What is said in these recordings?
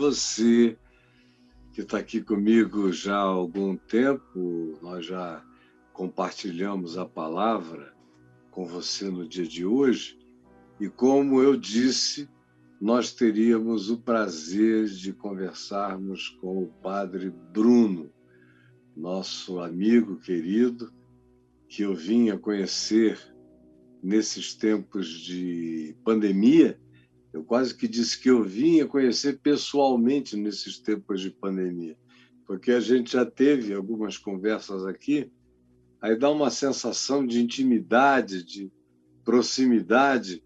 você que está aqui comigo já há algum tempo. Nós já compartilhamos a palavra com você no dia de hoje e, como eu disse, nós teríamos o prazer de conversarmos com o Padre Bruno, nosso amigo querido, que eu vim a conhecer nesses tempos de pandemia. Eu quase que disse que eu vim a conhecer pessoalmente nesses tempos de pandemia, porque a gente já teve algumas conversas aqui, aí dá uma sensação de intimidade, de proximidade.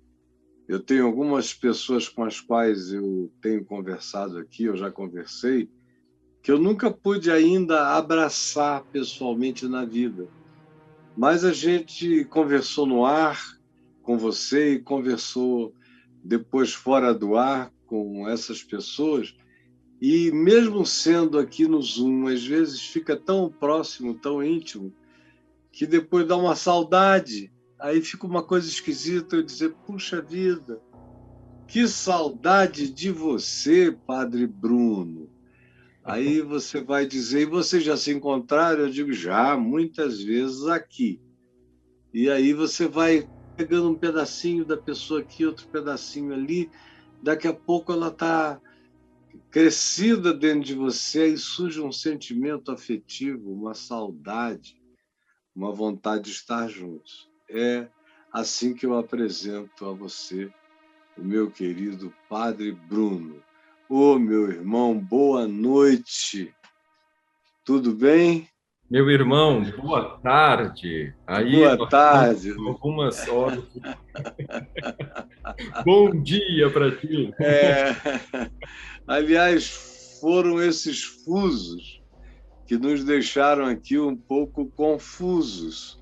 Eu tenho algumas pessoas com as quais eu tenho conversado aqui, eu já conversei, que eu nunca pude ainda abraçar pessoalmente na vida. Mas a gente conversou no ar com você e conversou depois fora do ar com essas pessoas. E mesmo sendo aqui no Zoom, às vezes fica tão próximo, tão íntimo, que depois dá uma saudade. Aí fica uma coisa esquisita eu dizer, puxa vida, que saudade de você, Padre Bruno. Aí você vai dizer, e vocês já se encontraram? Eu digo, já, muitas vezes aqui. E aí você vai pegando um pedacinho da pessoa aqui, outro pedacinho ali. Daqui a pouco ela está crescida dentro de você, aí surge um sentimento afetivo, uma saudade, uma vontade de estar juntos. É assim que eu apresento a você o meu querido Padre Bruno. Ô, meu irmão, boa noite. Tudo bem? Meu irmão, boa tarde. Aí, Boa nós estamos tarde. algumas horas. Bom dia para ti. É... Aliás, foram esses fusos que nos deixaram aqui um pouco confusos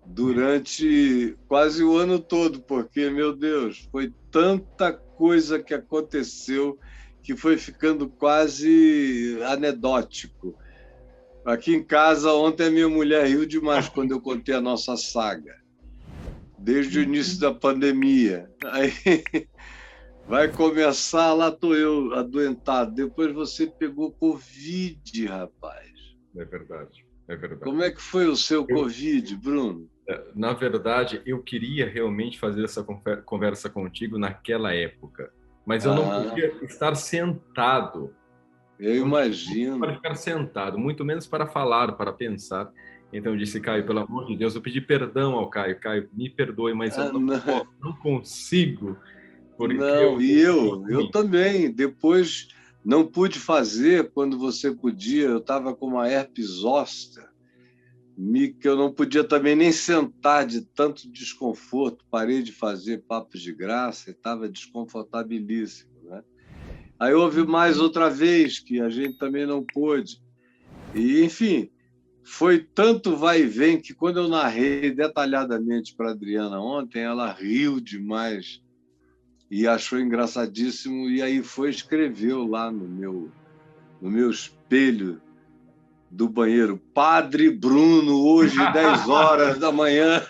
durante quase o ano todo, porque, meu Deus, foi tanta coisa que aconteceu que foi ficando quase anedótico. Aqui em casa, ontem a minha mulher riu demais quando eu contei a nossa saga, desde o início da pandemia. Aí vai começar, lá estou eu, adoentado. Depois você pegou Covid, rapaz. É verdade, é verdade. Como é que foi o seu Covid, Bruno? Na verdade, eu queria realmente fazer essa conversa contigo naquela época, mas eu não podia estar sentado. Eu Não tinha imagino. para ficar sentado, muito menos para falar, para pensar. Então eu disse, Caio, pelo amor de Deus, eu pedi perdão ao Caio. Caio, me perdoe, mas eu não Não, posso, não consigo, porque não, e eu também. Depois não pude fazer quando você podia. Eu estava com uma herpes zoster, que eu não podia também nem sentar de tanto desconforto. Parei de fazer papos de graça e estava desconfortabilíssimo, né? Aí houve mais outra vez que a gente também não pôde. E, enfim, foi tanto vai e vem que quando eu narrei detalhadamente para a Adriana ontem, ela riu demais e achou engraçadíssimo, e aí escreveu lá no meu espelho do banheiro, Padre Bruno, hoje, 10 horas da manhã.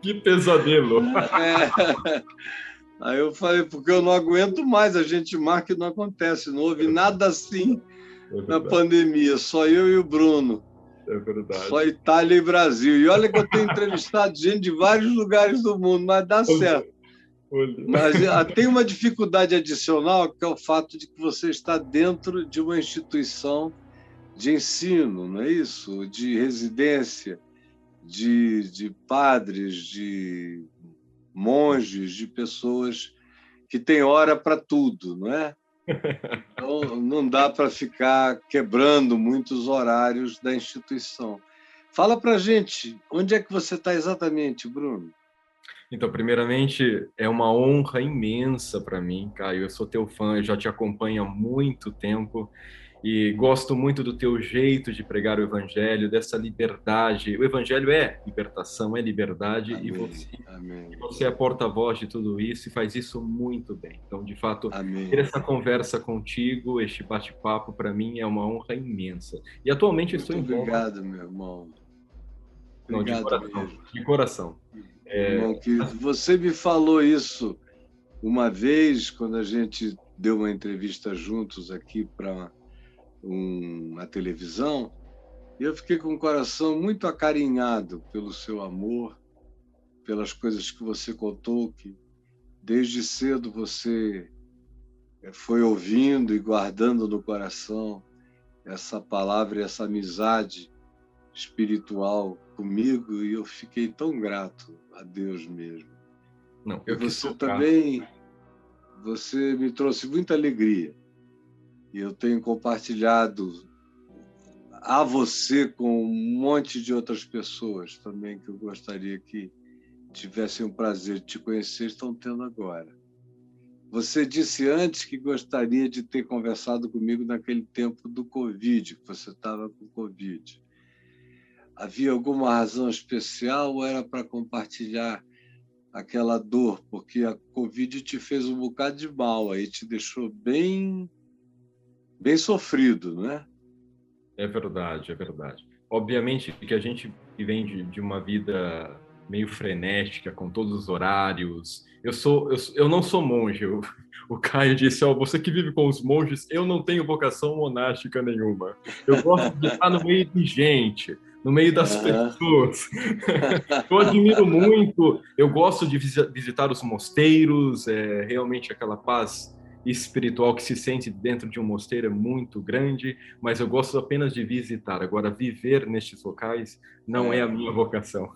Que pesadelo! É. Aí eu falei, porque eu não aguento mais, a gente marca e não acontece, não houve nada assim na pandemia, só eu e o Bruno. É verdade. Só Itália e Brasil. E olha que eu tenho entrevistado gente de vários lugares do mundo, mas dá certo. Mas tem uma dificuldade adicional, que é o fato de que você está dentro de uma instituição de ensino, não é isso? De residência, de padres, de monges, de pessoas que têm hora para tudo, não é? Então, não dá para ficar quebrando muitos horários da instituição. Fala para a gente, onde é que você está exatamente, Bruno? Então, primeiramente, é uma honra imensa para mim, Caio. Eu sou teu fã, eu já te acompanho há muito tempo e gosto muito do teu jeito de pregar o Evangelho, dessa liberdade. O Evangelho é libertação, é liberdade, Amém, e você é porta-voz de tudo isso e faz isso muito bem. Então, de fato, amém. ter essa conversa contigo, este bate-papo, para mim é uma honra imensa. E atualmente Muito estou em Roma. obrigado, meu irmão. Obrigado. Não, de coração. Irmão querido, você me falou isso Uma vez, quando a gente deu uma entrevista juntos aqui para uma televisão, eu fiquei com o coração muito acarinhado pelo seu amor, pelas coisas que você contou, que desde cedo você foi ouvindo e guardando no coração essa palavra e essa amizade espiritual comigo, e eu fiquei tão grato a Deus mesmo. Não, e você também, você me trouxe muita alegria, e eu tenho compartilhado a você com um monte de outras pessoas também, que eu gostaria que tivessem o prazer de te conhecer, estão tendo agora. Você disse antes que gostaria de ter conversado comigo naquele tempo do Covid, que você estava com Covid. Havia alguma razão especial ou era para compartilhar aquela dor? Porque a Covid te fez um bocado de mal, aí te deixou bem sofrido, não é? É verdade, é verdade. Obviamente que a gente vem de uma vida meio frenética, com todos os horários. Eu não sou monge. O Caio disse, você que vive com os monges, eu não tenho vocação monástica nenhuma. Eu gosto de estar no meio de gente, no meio das pessoas. Eu admiro muito, eu gosto de visitar os mosteiros, realmente aquela paz espiritual que se sente dentro de um mosteiro é muito grande, mas eu gosto apenas de visitar. Agora, viver nestes locais não é a minha vocação.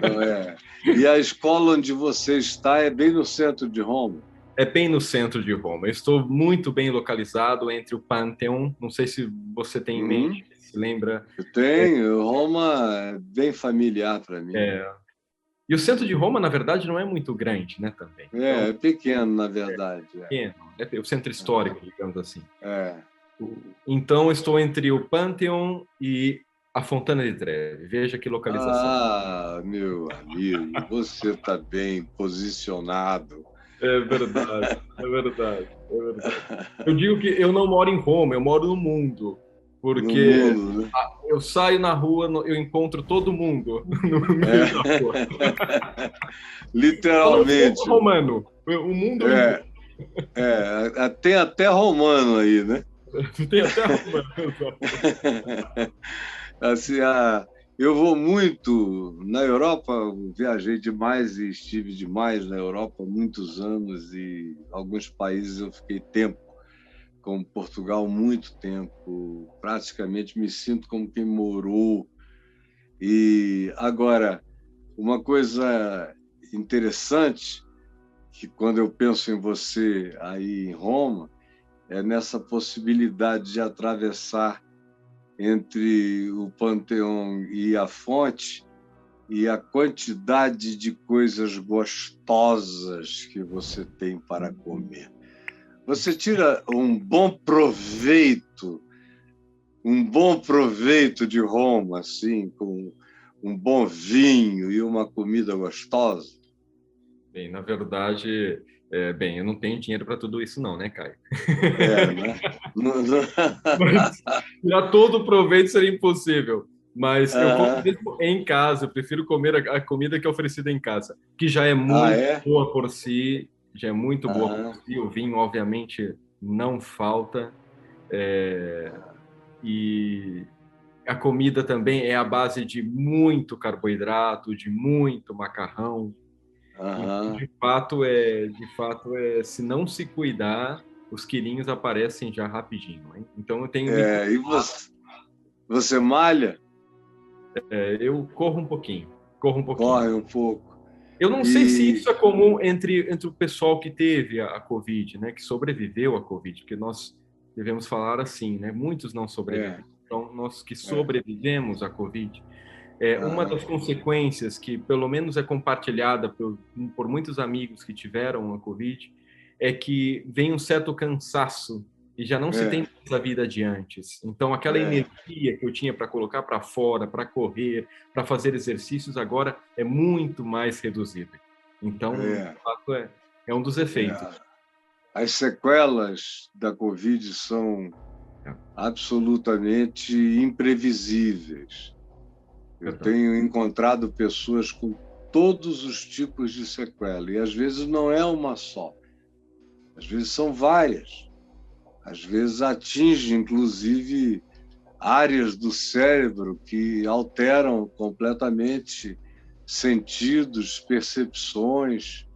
Não é. E a escola onde você está é bem no centro de Roma? É bem no centro de Roma. Eu estou muito bem localizado entre o Pantheon, não sei se você tem em mente, se lembra. Eu tenho, Roma é bem familiar para mim. E o centro de Roma, na verdade, não é muito grande, né, também. É pequeno, na verdade. Pequeno, é o centro histórico, digamos assim. É. Então, estou entre o Pantheon e a Fontana de Trevi. Veja que localização. Ah, meu amigo, você está bem posicionado. É verdade, é verdade, é verdade. Eu digo que eu não moro em Roma, eu moro no mundo. Porque no mundo, né? Eu saio na rua, eu encontro todo mundo no meio da rua. Literalmente. Eu não sou romano, o mundo tem até romano aí, né? Tem até romano. Assim, eu vou muito na Europa, viajei demais e estive demais na Europa há muitos anos, e alguns países eu fiquei tempo, como Portugal, muito tempo, praticamente me sinto como quem morou. E agora, uma coisa interessante, que quando eu penso em você aí em Roma, é nessa possibilidade de atravessar entre o Panteão e a fonte, e a quantidade de coisas gostosas que você tem para comer. Você tira um bom proveito de Roma, assim, com um bom vinho e uma comida gostosa? Bem, na verdade, eu não tenho dinheiro para tudo isso não, né, Caio? Né? Mas tirar todo o proveito seria impossível. Mas eu como mesmo em casa, eu prefiro comer a comida que é oferecida em casa, que já é muito boa por si, já é muito boa por si. O vinho, obviamente, não falta. E a comida também é à base de muito carboidrato, de muito macarrão. Então, de fato, se não se cuidar, os quilinhos aparecem já rapidinho, hein? Então eu tenho e você malha? Eu corro um pouquinho. Corre um pouco. Eu não sei se isso é comum entre o pessoal que teve a Covid, né, que sobreviveu à Covid, porque nós devemos falar assim, né? Muitos não sobreviveram. Então, nós que sobrevivemos à Covid, uma das consequências que, pelo menos, é compartilhada por muitos amigos que tiveram a Covid, é que vem um certo cansaço e já não se tem mais a vida de antes. Então, aquela energia que eu tinha para colocar para fora, para correr, para fazer exercícios, agora é muito mais reduzida. Então, de fato, é um dos efeitos. As sequelas da Covid são absolutamente imprevisíveis. Eu tenho encontrado pessoas com todos os tipos de sequela, e às vezes não é uma só. às vezes são várias, às vezes atinge, inclusive, áreas do cérebro que alteram completamente sentidos, percepções,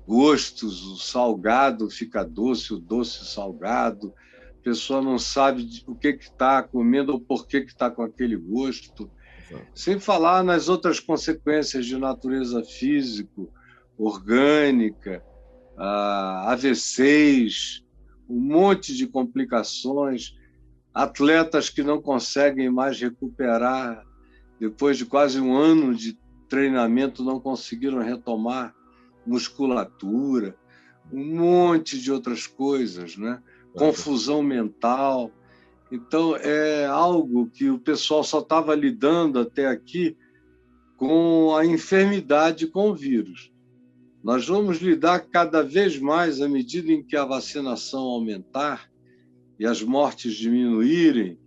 gostos. O salgado fica doce, o doce salgado. A pessoa não sabe o que está comendo ou por que está com aquele gosto. Exato. Sem falar nas outras consequências de natureza físico, orgânica, AVCs, um monte de complicações, atletas que não conseguem mais recuperar, depois de quase um ano de treinamento, não conseguiram retomar musculatura, um monte de outras coisas, né? Confusão mental. Então, é algo que o pessoal só estava lidando até aqui com a enfermidade, com o vírus. Nós vamos lidar cada vez mais, à medida em que a vacinação aumentar e as mortes diminuírem,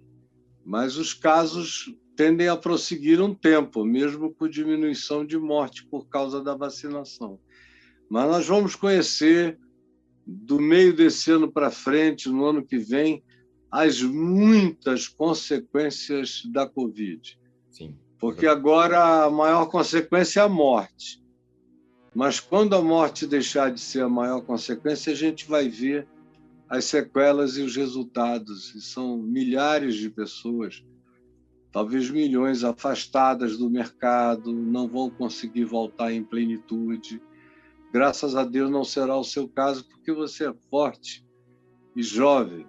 mas os casos tendem a prosseguir um tempo, mesmo com diminuição de morte por causa da vacinação. Mas nós vamos conhecer, do meio desse ano para frente, no ano que vem, as muitas consequências da Covid. Sim. Porque agora a maior consequência é a morte. Mas quando a morte deixar de ser a maior consequência, a gente vai ver as sequelas e os resultados. E são milhares de pessoas, talvez milhões, afastadas do mercado, não vão conseguir voltar em plenitude. Graças a Deus não será o seu caso, porque você é forte e jovem.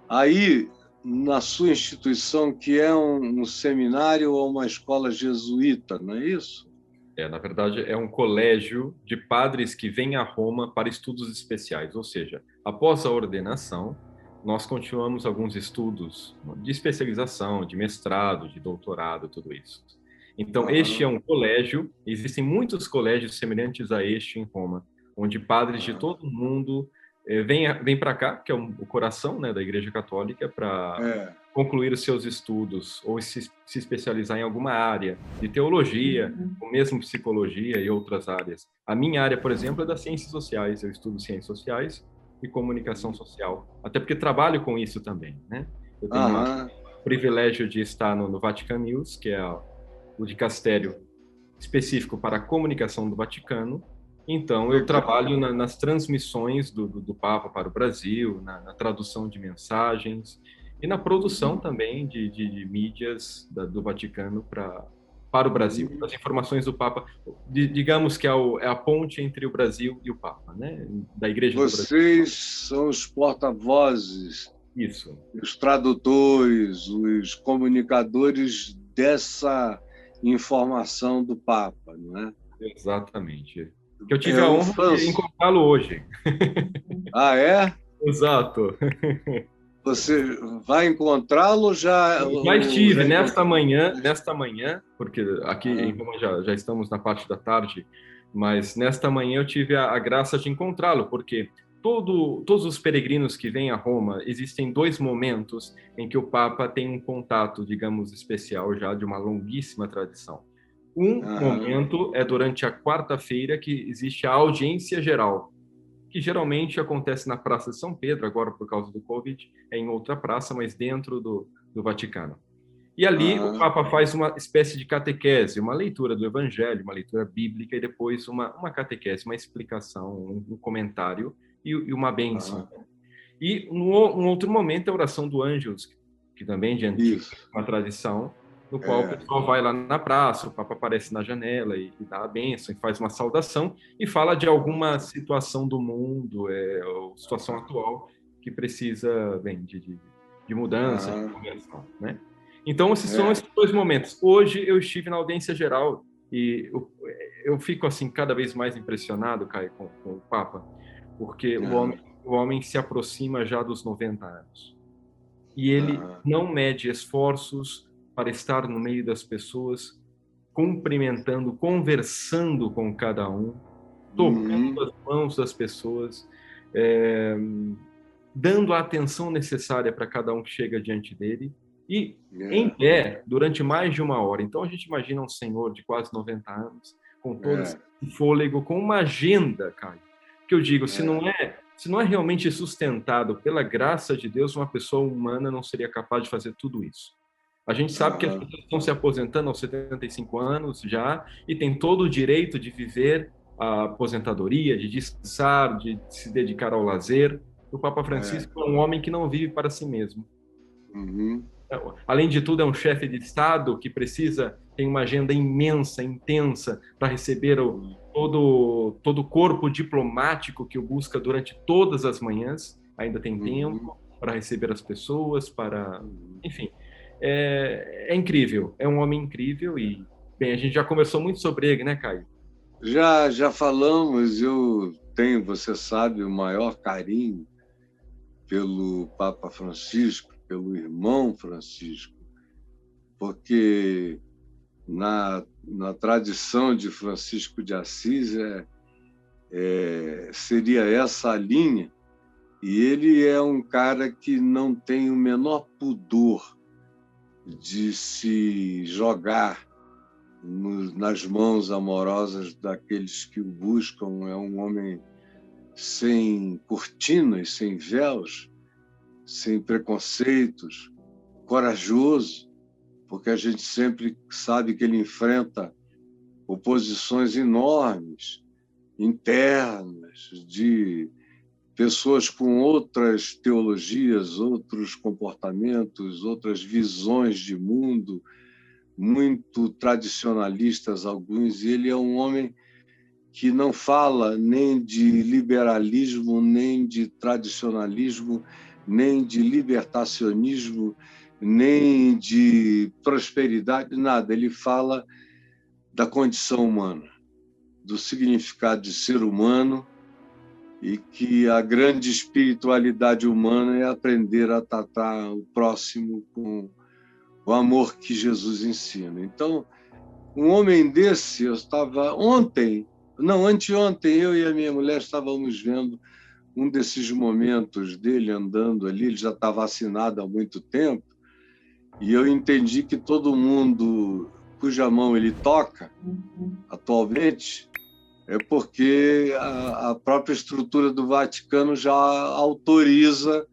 Aí, na sua instituição, que é um seminário ou uma escola jesuíta, não é isso? Na verdade, é um colégio de padres que vem a Roma para estudos especiais, ou seja, após a ordenação, nós continuamos alguns estudos de especialização, de mestrado, de doutorado, tudo isso. Então, este é um colégio, existem muitos colégios semelhantes a este em Roma, onde padres de todo o mundo vêm para cá, que é o coração, né, da Igreja Católica, para concluir os seus estudos ou se especializar em alguma área de teologia, ou mesmo psicologia e outras áreas. A minha área, por exemplo, é das ciências sociais. Eu estudo ciências sociais e comunicação social, até porque trabalho com isso também, né? Eu tenho o privilégio de estar no Vatican News, que é o dicastério específico para a comunicação do Vaticano. Então, eu trabalho nas transmissões do Papa para o Brasil, na tradução de mensagens e na produção também de mídias do Vaticano para o Brasil. As informações do Papa, digamos que é a ponte entre o Brasil e o Papa, né? Da Igreja do Brasil. Vocês são os porta-vozes, isso, os tradutores, os comunicadores dessa informação do Papa, não é? Exatamente. Que eu tive a honra de encontrá-lo hoje. Ah, é? Exato. Você vai encontrá-lo já? Já estive nesta manhã, porque aqui em Roma já estamos na parte da tarde, mas nesta manhã eu tive a graça de encontrá-lo, porque todos os peregrinos que vêm a Roma, existem 2 momentos em que o Papa tem um contato, digamos, especial já de uma longuíssima tradição. Um momento é durante a quarta-feira, que existe a audiência geral, que geralmente acontece na Praça de São Pedro, agora por causa do Covid, é em outra praça, mas dentro do Vaticano. E ali o Papa faz uma espécie de catequese, uma leitura do Evangelho, uma leitura bíblica, e depois uma catequese, uma explicação, um comentário e uma bênção. E um outro momento é a oração do Ângelus, que também de antiga, uma tradição, no qual o pessoal vai lá na praça, o Papa aparece na janela e dá a bênção, e faz uma saudação, e fala de alguma situação do mundo, ou situação atual, que precisa de mudança, de conversão, né? Então, esses são esses 2 momentos. Hoje eu estive na audiência geral, e eu fico, assim, cada vez mais impressionado, Caio, com o Papa, porque o homem se aproxima já dos 90 anos. E ele não mede esforços para estar no meio das pessoas, cumprimentando, conversando com cada um, tocando as mãos das pessoas, dando a atenção necessária para cada um que chega diante dele, e em pé durante mais de 1 hora. Então a gente imagina um senhor de quase 90 anos, com todo esse fôlego, com uma agenda, Caio. Que eu digo, se se não é realmente sustentado pela graça de Deus, uma pessoa humana não seria capaz de fazer tudo isso. A gente sabe que as pessoas estão se aposentando aos 75 anos já e tem todo o direito de viver a aposentadoria, de descansar, de se dedicar ao lazer. O Papa Francisco é um homem que não vive para si mesmo. Uhum. Além de tudo, é um chefe de Estado que tem uma agenda imensa, intensa, para receber todo o corpo diplomático que o busca durante todas as manhãs. Ainda tem tempo para receber as pessoas, enfim, é incrível, é um homem incrível e, bem, a gente já conversou muito sobre ele, né, Caio? Já falamos, eu tenho, você sabe, o maior carinho pelo Papa Francisco, pelo irmão Francisco, porque na tradição de Francisco de Assis seria essa a linha, e ele é um cara que não tem o menor pudor de se jogar nas mãos amorosas daqueles que o buscam. É um homem sem cortinas, sem véus, sem preconceitos, corajoso, porque a gente sempre sabe que ele enfrenta oposições enormes, internas, de pessoas com outras teologias, outros comportamentos, outras visões de mundo, muito tradicionalistas alguns, e ele é um homem que não fala nem de liberalismo, nem de tradicionalismo, nem de libertacionismo, nem de prosperidade, nada. Ele fala da condição humana, do significado de ser humano, e que a grande espiritualidade humana é aprender a tratar o próximo com o amor que Jesus ensina. Então, um homem desse, eu estava anteontem, eu e a minha mulher estávamos vendo um desses momentos dele andando ali. Ele já está vacinado há muito tempo, e eu entendi que todo mundo cuja mão ele toca atualmente é porque a própria estrutura do Vaticano já autoriza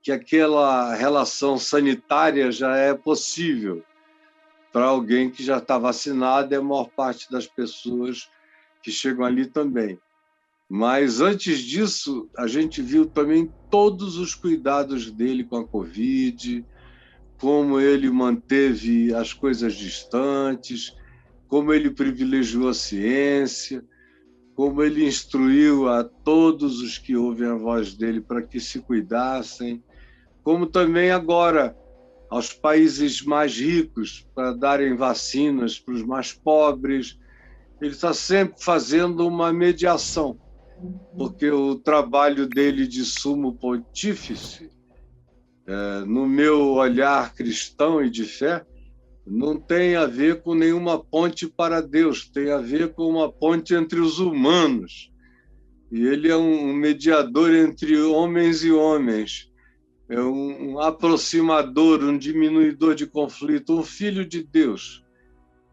que aquela relação sanitária já é possível para alguém que já está vacinado, é a maior parte das pessoas que chegam ali também. Mas, antes disso, a gente viu também todos os cuidados dele com a Covid, como ele manteve as coisas distantes, como ele privilegiou a ciência, como ele instruiu a todos os que ouvem a voz dele para que se cuidassem, como também agora aos países mais ricos para darem vacinas para os mais pobres. Ele está sempre fazendo uma mediação, porque o trabalho dele de sumo pontífice, no meu olhar cristão e de fé, não tem a ver com nenhuma ponte para Deus, tem a ver com uma ponte entre os humanos. E ele é um mediador entre homens e homens, é um aproximador, um diminuidor de conflito, um filho de Deus,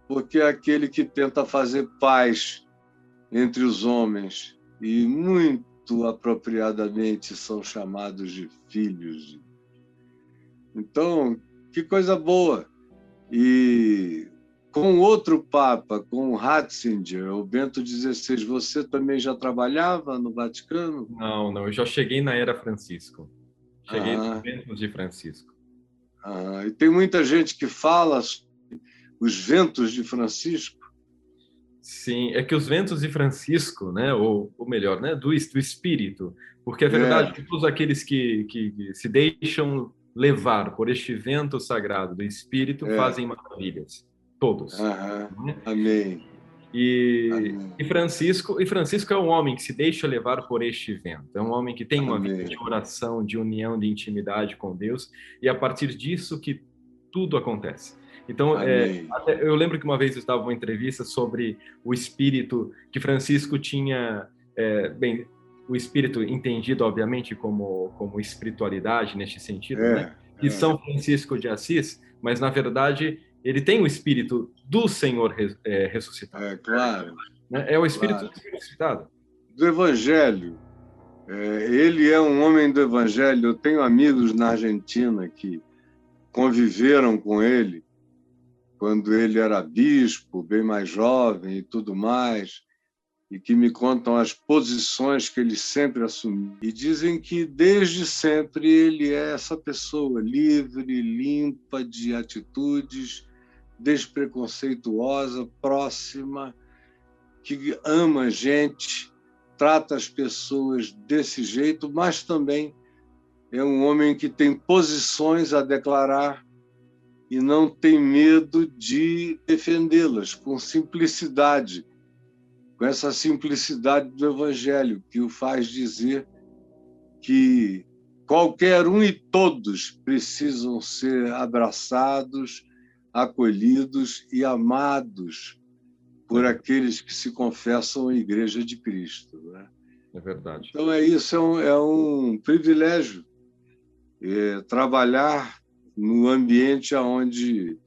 porque é aquele que tenta fazer paz entre os homens, e muito apropriadamente são chamados de filhos. Então, que coisa boa! E com outro Papa, com Ratzinger, o Bento XVI, você também já trabalhava no Vaticano? Não, eu já cheguei na era Francisco. Cheguei nos ventos de Francisco. E tem muita gente que fala sobre os ventos de Francisco. Sim, é que os ventos de Francisco, né, ou melhor, né, do Espírito, porque é verdade que todos aqueles que se deixam levar por este vento sagrado do Espírito fazem maravilhas, todos. Né? Amém. E Francisco é um homem que se deixa levar por este vento, é um homem que tem uma vida de oração, de união, de intimidade com Deus, e é a partir disso que tudo acontece. Então, eu lembro que uma vez eu estava em uma entrevista sobre o espírito que Francisco tinha, o espírito entendido, obviamente, como espiritualidade neste sentido, né? De São Francisco de Assis, mas, na verdade, ele tem o espírito do Senhor ressuscitado. Claro. É o espírito ressuscitado. do Evangelho. Ele é um homem do Evangelho. Eu tenho amigos na Argentina que conviveram com ele quando ele era bispo, bem mais jovem e tudo mais, e que me contam as posições que ele sempre assumiu. E dizem que, desde sempre, ele é essa pessoa livre, limpa de atitudes, despreconceituosa, próxima, que ama gente, trata as pessoas desse jeito, mas também é um homem que tem posições a declarar e não tem medo de defendê-las com simplicidade, com essa simplicidade do Evangelho, que o faz dizer que qualquer um e todos precisam ser abraçados, acolhidos e amados por aqueles que se confessam a Igreja de Cristo, né? É verdade. Então, isso é um privilégio, trabalhar no ambiente onde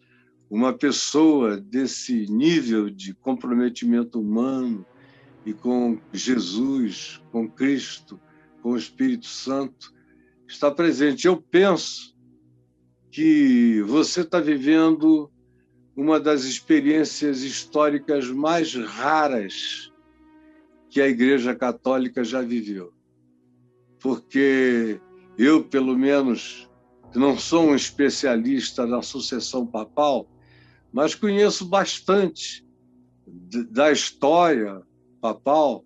uma pessoa desse nível de comprometimento humano e com Jesus, com Cristo, com o Espírito Santo, está presente. Eu penso que você está vivendo uma das experiências históricas mais raras que a Igreja Católica já viveu. Porque eu, pelo menos, não sou um especialista na sucessão papal, mas conheço bastante da história papal.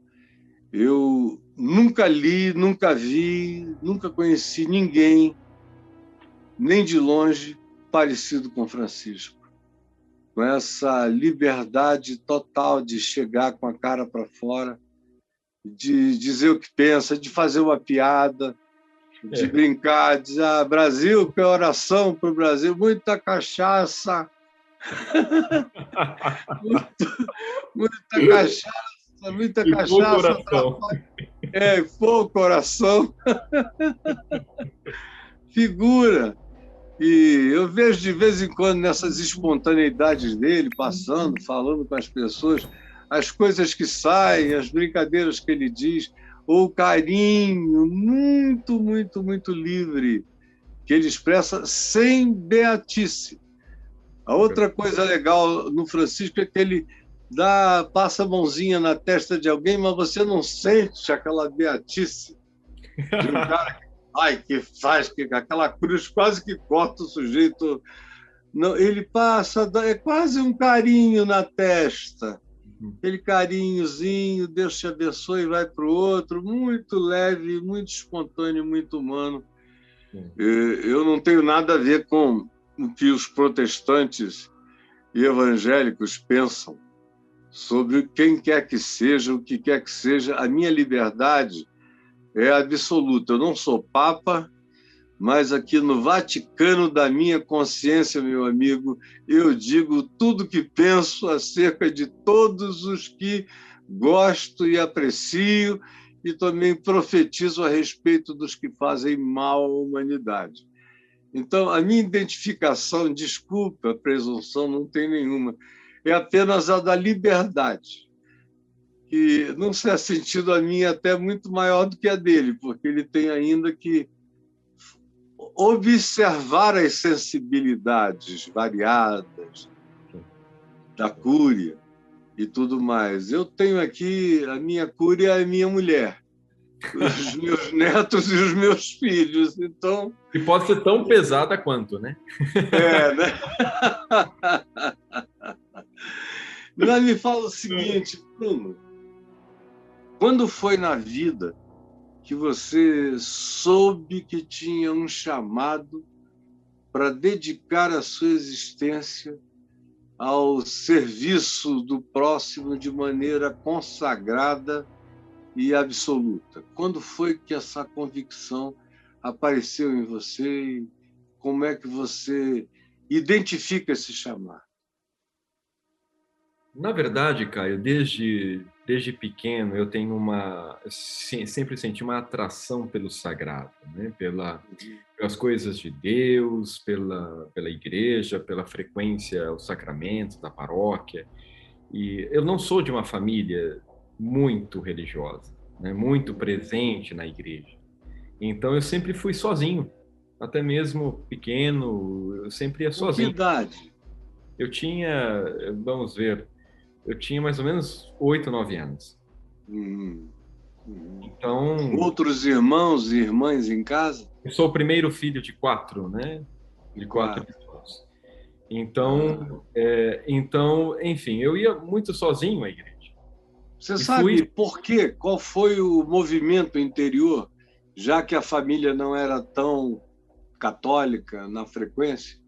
Eu nunca li, nunca vi, nunca conheci ninguém, nem de longe, parecido com Francisco. Com essa liberdade total de chegar com a cara para fora, de dizer o que pensa, de fazer uma piada, de brincar, de dizer, Brasil, que é oração para o Brasil, muita cachaça, muita cachaça, muita cachaça. Fogo, coração. Figura. E eu vejo de vez em quando nessas espontaneidades dele, passando, falando com as pessoas, as coisas que saem, as brincadeiras que ele diz, ou o carinho muito, muito, muito livre que ele expressa sem beatice. A outra coisa legal no Francisco é que ele passa a mãozinha na testa de alguém, mas você não sente aquela beatice de um cara que faz aquela cruz quase que corta o sujeito. Não, ele passa, é quase um carinho na testa. Aquele carinhozinho, Deus te abençoe, vai para o outro, muito leve, muito espontâneo, muito humano. Eu não tenho nada a ver com o que os protestantes e evangélicos pensam sobre quem quer que seja, o que quer que seja. A minha liberdade é absoluta. Eu não sou papa, mas aqui no Vaticano da minha consciência, meu amigo, eu digo tudo que penso acerca de todos os que gosto e aprecio, e também profetizo a respeito dos que fazem mal à humanidade. Então, a minha identificação, desculpa, a presunção não tem nenhuma, é apenas a da liberdade, que, num certo sentido, a minha é até muito maior do que a dele, porque ele tem ainda que observar as sensibilidades variadas da cúria e tudo mais. Eu tenho aqui, a minha cúria é a minha mulher, os meus netos e os meus filhos. Então, e pode ser tão pesada quanto, né? Né? Mas me fala o seguinte, Bruno, quando foi na vida que você soube que tinha um chamado para dedicar a sua existência ao serviço do próximo de maneira consagrada e absoluta? Quando foi que essa convicção apareceu em você e como é que você identifica esse chamado? Na verdade, Caio, desde pequeno eu tenho sempre senti uma atração pelo sagrado, né? Pelas coisas de Deus, pela igreja, pela frequência aos sacramentos da paróquia. E eu não sou de uma família muito religiosa, né? Muito presente na igreja. Então eu sempre fui sozinho, até mesmo pequeno, eu sempre ia Com que sozinho. idade? Eu tinha, vamos ver, eu tinha mais ou menos 8, 9 anos. Uhum. Uhum. Então, Outros irmãos e irmãs em casa? eu sou o primeiro filho de 4, né? De De 4 quatro. pessoas. Ah. Então, enfim, eu ia muito sozinho à igreja. Você E fui, sabe por quê? Qual foi o movimento interior, já que a família não era tão católica na frequência?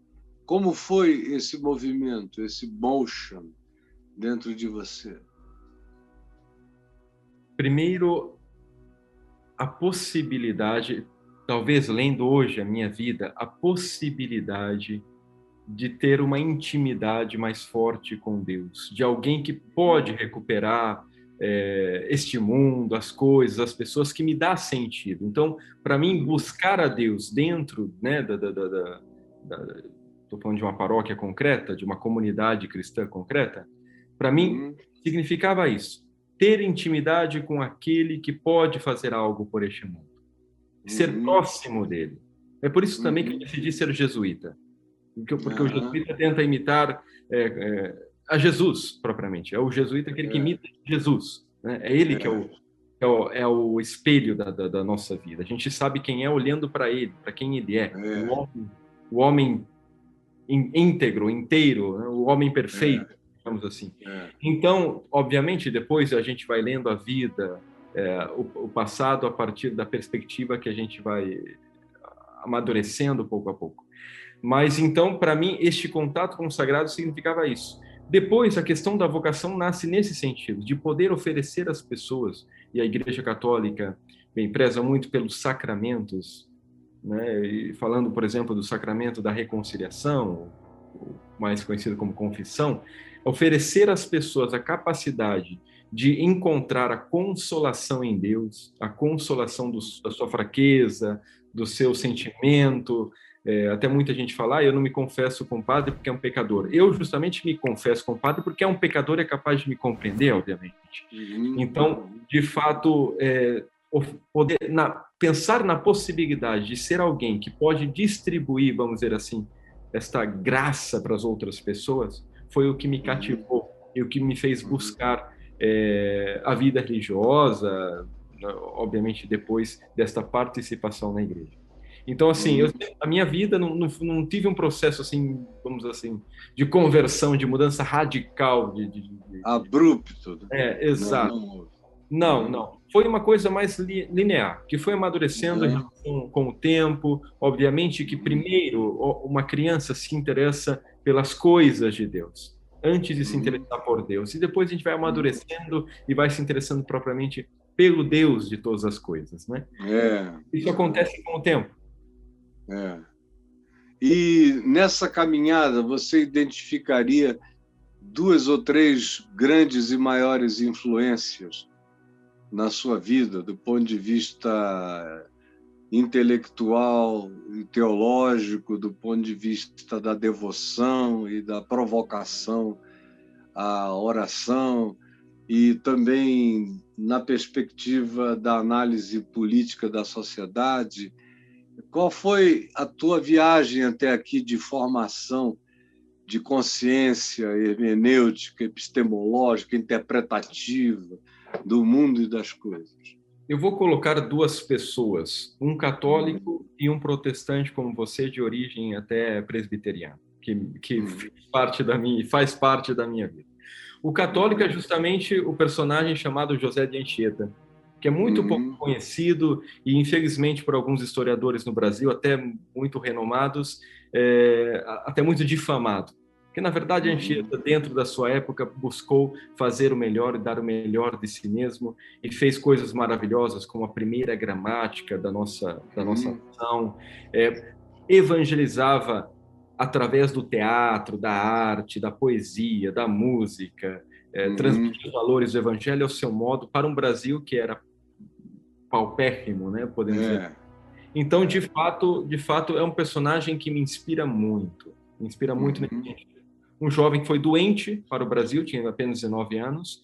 Como foi esse movimento, esse motion dentro de você? primeiro, a possibilidade, talvez lendo hoje a minha vida, a possibilidade de ter uma intimidade mais forte com Deus, de alguém que pode recuperar este mundo, as coisas, as pessoas, que me dá sentido. Então, para mim, buscar a Deus dentro, né, estou falando de uma paróquia concreta, de uma comunidade cristã concreta, para mim Uhum. significava isso: ter intimidade com aquele que pode fazer algo por este mundo, ser Uhum. próximo dele. É por isso também que eu Uhum. decidi ser jesuíta, porque o Aham. jesuíta tenta imitar a Jesus, propriamente. É o jesuíta aquele que É, imita Jesus, né? É ele que é, é o espelho da nossa vida. A gente sabe quem é olhando para ele, para quem ele é. é, O homem íntegro, inteiro, né? O homem perfeito, é, digamos assim. é. Então, obviamente, depois a gente vai lendo a vida, o passado, a partir da perspectiva que a gente vai amadurecendo pouco a pouco. Mas então, para mim, este contato com o sagrado significava isso. Depois, a questão da vocação nasce nesse sentido, de poder oferecer às pessoas, e a Igreja Católica, bem, preza muito pelos sacramentos, né? E falando, por exemplo, do sacramento da reconciliação, mais conhecido como confissão, oferecer às pessoas a capacidade de encontrar a consolação em Deus, a consolação da sua fraqueza, do seu sentimento. Até muita gente fala, eu não me confesso com o padre porque é um pecador. Eu justamente me confesso com o padre porque é um pecador e é capaz de me compreender, obviamente. Uhum. Então, Uhum. de fato, poder pensar na possibilidade de ser alguém que pode distribuir, vamos dizer assim, esta graça para as outras pessoas, foi o que me Uhum. cativou e o que me fez Uhum. buscar a vida religiosa, obviamente depois desta participação na igreja. Então, assim, Uhum. a minha vida não tive um processo, assim, vamos dizer assim, de conversão, de mudança radical. Abrupto, né? Não, Exato. não houve. Não, Uhum. não. Foi uma coisa mais linear, que foi amadurecendo em Uhum. relação com o tempo. Obviamente que Uhum. primeiro uma criança se interessa pelas coisas de Deus, antes de se Uhum. interessar por Deus. E depois a gente vai Uhum. amadurecendo e vai se interessando propriamente pelo Deus de todas as coisas, né? É, Isso acontece com o tempo. é. E nessa caminhada, você identificaria duas ou três grandes e maiores influências na sua vida, do ponto de vista intelectual e teológico, do ponto de vista da devoção e da provocação à oração, e também na perspectiva da análise política da sociedade? Qual foi a tua viagem até aqui de formação, de consciência hermenêutica, epistemológica, interpretativa do mundo e das coisas? Eu vou colocar duas pessoas, um Uhum. católico e um protestante como você, de origem até presbiteriana, que Uhum. faz parte da minha vida. O católico é Uhum. justamente o personagem chamado José de Anchieta, que é muito pouco Uhum. conhecido e, infelizmente, por alguns historiadores no Brasil, até muito renomados, até muito difamado. Porque, na verdade, Uhum. Anchieta, dentro da sua época, buscou fazer o melhor e dar o melhor de si mesmo e fez coisas maravilhosas, como a primeira gramática da nossa Uhum. nação, evangelizava através do teatro, da arte, da poesia, da música, Uhum. transmitir os valores do evangelho ao seu modo para um Brasil que era paupérrimo, né, podemos dizer. É, Então, é. de fato, é um personagem que me inspira muito nesse Uhum. sentido. Um jovem que foi doente para o Brasil, tinha apenas 19 anos,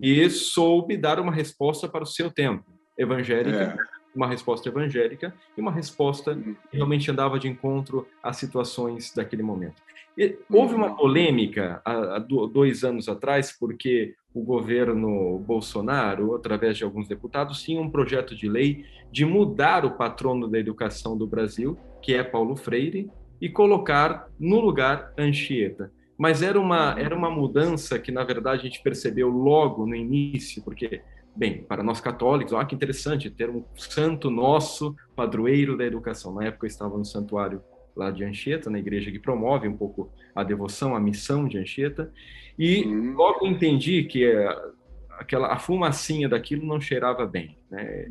e soube dar uma resposta para o seu tempo. evangélica, uma resposta evangélica e uma resposta que realmente andava de encontro às situações daquele momento. E houve uma polêmica há 2 anos atrás, porque o governo Bolsonaro, através de alguns deputados, tinha um projeto de lei de mudar o patrono da educação do Brasil, que é Paulo Freire, e colocar no lugar Anchieta. Mas era uma mudança que, na verdade, a gente percebeu logo no início, porque, bem, para nós católicos, olha que interessante ter um santo nosso, padroeiro da educação. Na época eu estava no santuário lá de Anchieta, na igreja que promove um pouco a devoção, a missão de Anchieta, e logo entendi que a fumacinha daquilo não cheirava bem, né?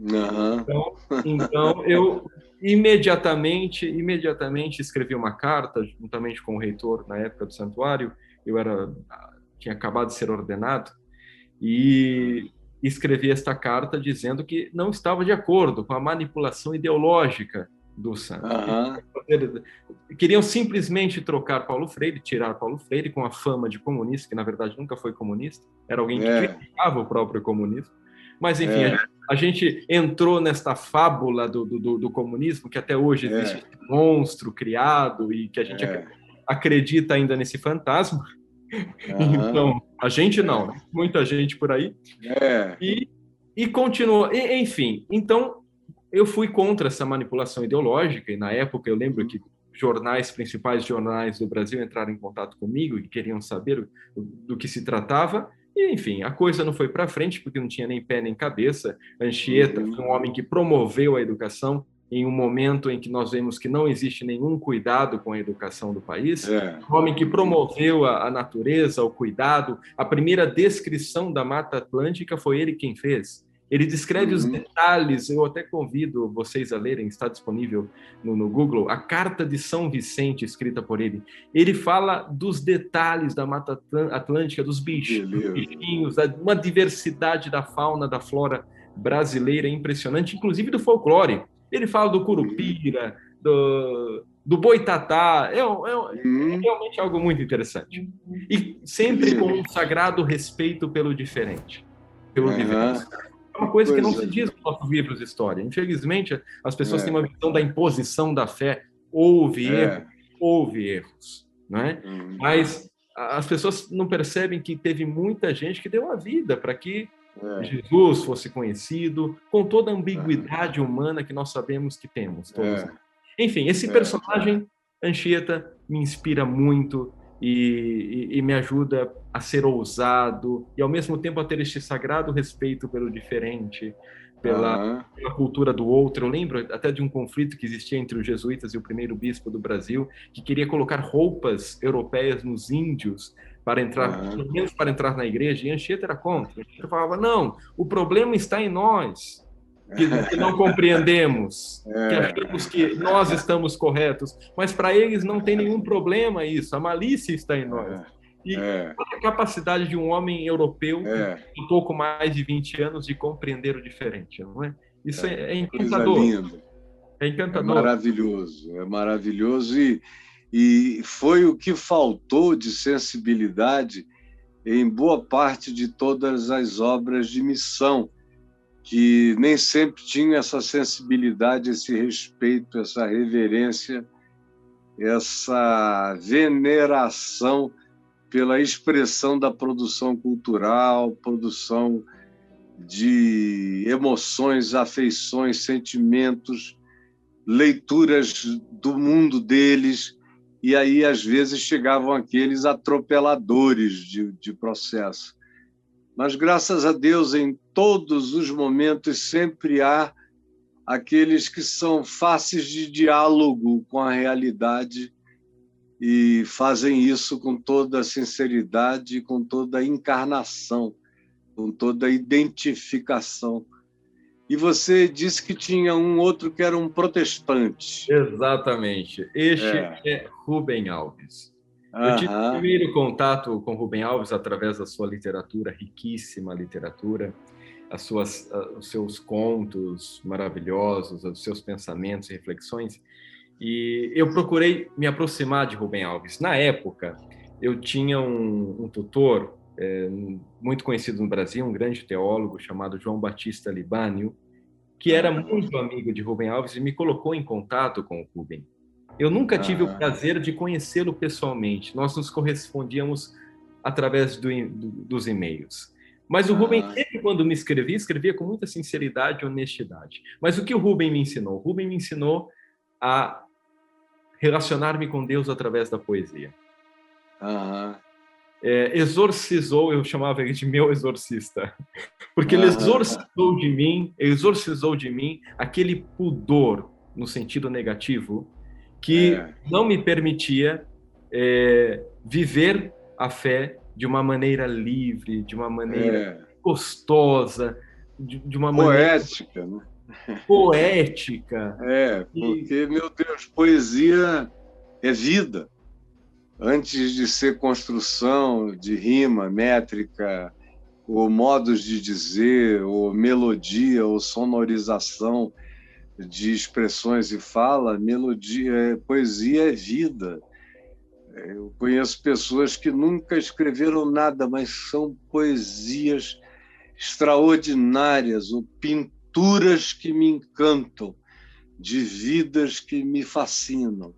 Então eu imediatamente escrevi uma carta juntamente com o reitor na época do santuário. Tinha acabado de ser ordenado e escrevi esta carta dizendo que não estava de acordo com a manipulação ideológica do santo. Queriam simplesmente trocar Paulo Freire, tirar Paulo Freire com a fama de comunista, que na verdade nunca foi comunista, era alguém que criticava o próprio comunismo. Mas, enfim, a gente entrou nesta fábula do comunismo, que até hoje existe um monstro criado e que a gente acredita ainda nesse fantasma. Então, a gente não, muita gente por aí. E continuou. Enfim, então, eu fui contra essa manipulação ideológica, e na época eu lembro que principais jornais do Brasil entraram em contato comigo e queriam saber do que se tratava. E, enfim, a coisa não foi para frente, porque não tinha nem pé nem cabeça. Anchieta foi um homem que promoveu a educação em um momento em que nós vemos que não existe nenhum cuidado com a educação do país. Um homem que promoveu a natureza, o cuidado. A primeira descrição da Mata Atlântica foi ele quem fez. Ele descreve os detalhes, eu até convido vocês a lerem, está disponível no Google, a Carta de São Vicente, escrita por ele. Ele fala dos detalhes da Mata Atlântica, dos bichinhos, uma diversidade da fauna, da flora brasileira impressionante, inclusive do folclore. Ele fala do curupira, do boitatá, é realmente algo muito interessante. E sempre com um sagrado respeito pelo diferente, pelo diverso. É uma coisa que não se diz nos nossos livros de história. Infelizmente, as pessoas têm uma visão da imposição da fé. Houve erros, né? Mas as pessoas não percebem que teve muita gente que deu a vida para que Jesus fosse conhecido, com toda a ambiguidade humana que nós sabemos que temos todos. Enfim, esse personagem, Anchieta, me inspira muito e me ajuda a ser ousado e, ao mesmo tempo, a ter este sagrado respeito pelo diferente, pela cultura do outro. Eu lembro até de um conflito que existia entre os jesuítas e o primeiro bispo do Brasil, que queria colocar roupas europeias nos índios para entrar, pelo menos para entrar na igreja, e Anchieta era contra. Ele falava, não, o problema está em nós, que não compreendemos, que achamos que nós estamos corretos, mas para eles não tem nenhum problema isso, a malícia está em nós. E a capacidade de um homem europeu, um pouco mais de 20 anos, de compreender o diferente, não é? Isso é encantador. Coisa linda. É encantador. É maravilhoso. E foi o que faltou de sensibilidade em boa parte de todas as obras de missão, que nem sempre tinham essa sensibilidade, esse respeito, essa reverência, essa veneração pela expressão da produção cultural, produção de emoções, afeições, sentimentos, leituras do mundo deles, e aí, às vezes, chegavam aqueles atropeladores de processo. Mas, graças a Deus, em todos os momentos sempre há aqueles que são fáceis de diálogo com a realidade e fazem isso com toda a sinceridade, com toda a encarnação, com toda a identificação. E você disse que tinha um outro que era um protestante. Exatamente. Este é Rubem Alves. Eu tive o primeiro contato com Rubem Alves através da sua literatura, riquíssima literatura, os seus contos maravilhosos, os seus pensamentos e reflexões. E eu procurei me aproximar de Rubem Alves. Na época, eu tinha um tutor muito conhecido no Brasil, um grande teólogo chamado João Batista Libânio, que era muito amigo de Rubem Alves e me colocou em contato com o Rubem. Eu nunca tive o prazer de conhecê-lo pessoalmente. Nós nos correspondíamos através dos e-mails. Mas o Rubem, sempre quando me escrevia, escrevia com muita sinceridade e honestidade. Mas o que o Rubem me ensinou? O Rubem me ensinou a relacionar-me com Deus através da poesia. Exorcizou, eu chamava ele de meu exorcista, porque ele exorcizou de mim aquele pudor, no sentido negativo, que não me permitia viver a fé de uma maneira livre, de uma maneira gostosa, de uma poética, maneira poética. Porque, meu Deus, poesia é vida. Antes de ser construção de rima, métrica, ou modos de dizer, ou melodia, ou sonorização de expressões e fala, poesia é vida. Eu conheço pessoas que nunca escreveram nada, mas são poesias extraordinárias, ou pinturas que me encantam, de vidas que me fascinam.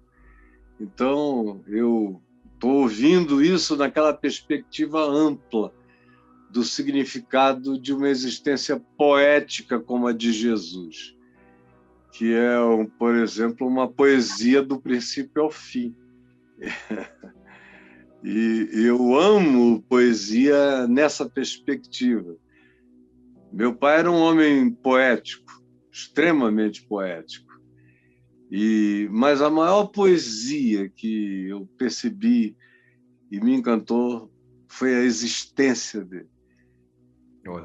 Então, eu estou ouvindo isso naquela perspectiva ampla do significado de uma existência poética como a de Jesus, que é, por exemplo, uma poesia do princípio ao fim. E eu amo poesia nessa perspectiva. Meu pai era um homem poético, extremamente poético. Mas a maior poesia que eu percebi e me encantou foi a existência dele.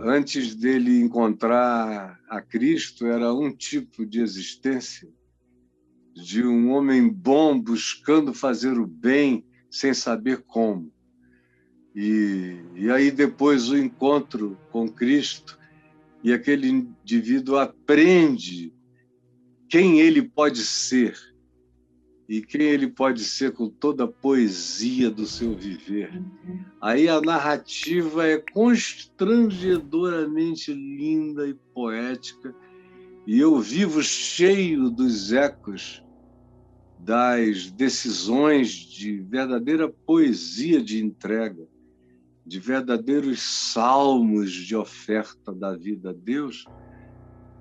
Antes dele encontrar a Cristo, era um tipo de existência de um homem bom buscando fazer o bem sem saber como. E aí depois o encontro com Cristo, e aquele indivíduo aprende quem ele pode ser, e quem ele pode ser com toda a poesia do seu viver. Aí a narrativa é constrangedoramente linda e poética, e eu vivo cheio dos ecos das decisões de verdadeira poesia de entrega, de verdadeiros salmos de oferta da vida a Deus,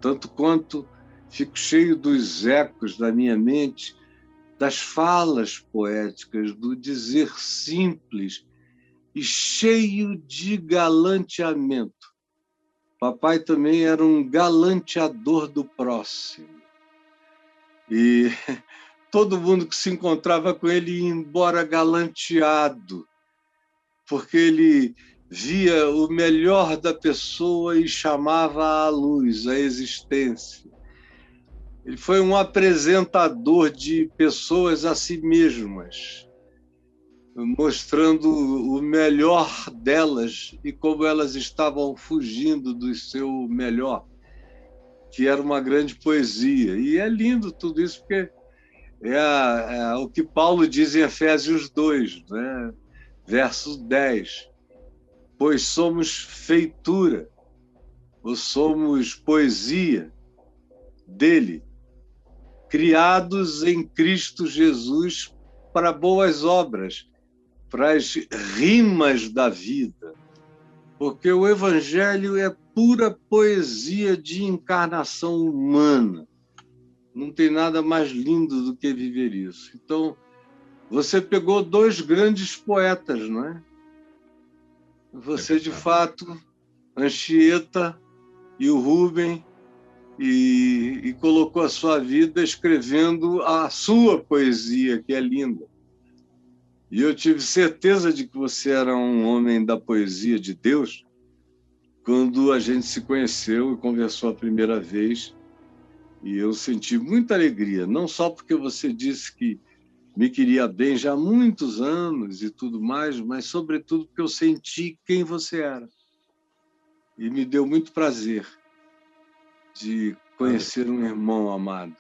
tanto quanto fico cheio dos ecos da minha mente, das falas poéticas, do dizer simples e cheio de galanteamento. Papai também era um galanteador do próximo. E todo mundo que se encontrava com ele ia embora galanteado, porque ele via o melhor da pessoa e chamava à luz, à existência. Ele foi um apresentador de pessoas a si mesmas, mostrando o melhor delas e como elas estavam fugindo do seu melhor, que era uma grande poesia. E é lindo tudo isso, porque é o que Paulo diz em Efésios 2, né? Verso 10. Pois somos feitura, ou somos poesia dele, criados em Cristo Jesus para boas obras, para as rimas da vida. Porque o Evangelho é pura poesia de encarnação humana. Não tem nada mais lindo do que viver isso. Então, você pegou dois grandes poetas, não é? Você, de fato, Anchieta e o Rubem, e colocou a sua vida escrevendo a sua poesia, que é linda. E eu tive certeza de que você era um homem da poesia de Deus quando a gente se conheceu e conversou a primeira vez. E eu senti muita alegria, não só porque você disse que me queria bem já há muitos anos e tudo mais, mas, sobretudo, porque eu senti quem você era. E me deu muito prazer de conhecer um irmão amado.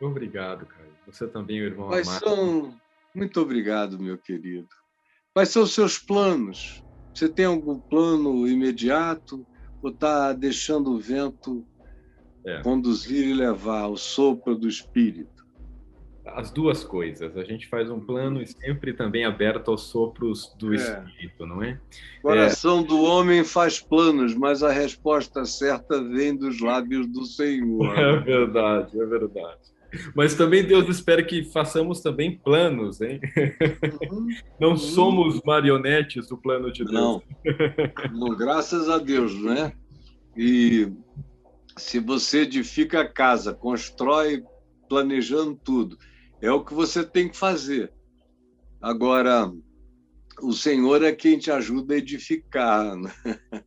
Obrigado, Caio. Você também é um irmão amado. Muito obrigado, meu querido. Quais são os seus planos? Você tem algum plano imediato ou está deixando o vento conduzir e levar o sopro do Espírito. As duas coisas. A gente faz um plano e sempre também aberto aos sopros do Espírito, não é? O coração do homem faz planos, mas a resposta certa vem dos lábios do Senhor. É verdade, é verdade. Mas também Deus espera que façamos também planos, hein? Não somos marionetes do plano de Deus. Não, graças a Deus, né? E se você edifica a casa, constrói planejando tudo, é o que você tem que fazer. Agora, o Senhor é quem te ajuda a edificar. Né?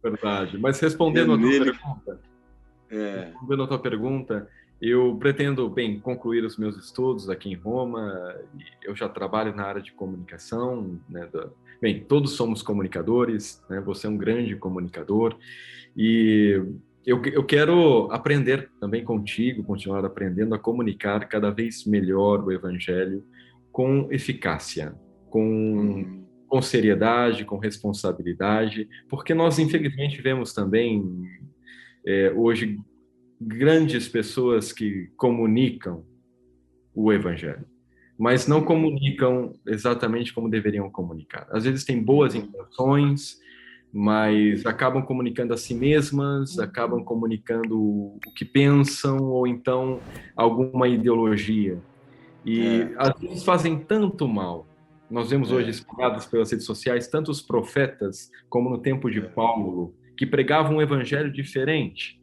Verdade. Mas respondendo a tua pergunta, eu pretendo, concluir os meus estudos aqui em Roma. Eu já trabalho na área de comunicação, né? Todos somos comunicadores, né? Você é um grande comunicador e eu quero aprender também contigo, continuar aprendendo a comunicar cada vez melhor o Evangelho com eficácia, com seriedade, com responsabilidade, porque nós, infelizmente, vemos também hoje grandes pessoas que comunicam o Evangelho, mas não comunicam exatamente como deveriam comunicar. Às vezes têm boas intenções, mas acabam comunicando a si mesmas, acabam comunicando o que pensam, ou então alguma ideologia. E às vezes fazem tanto mal. Nós vemos hoje espalhados pelas redes sociais tantos profetas, como no tempo de Paulo, que pregavam um evangelho diferente.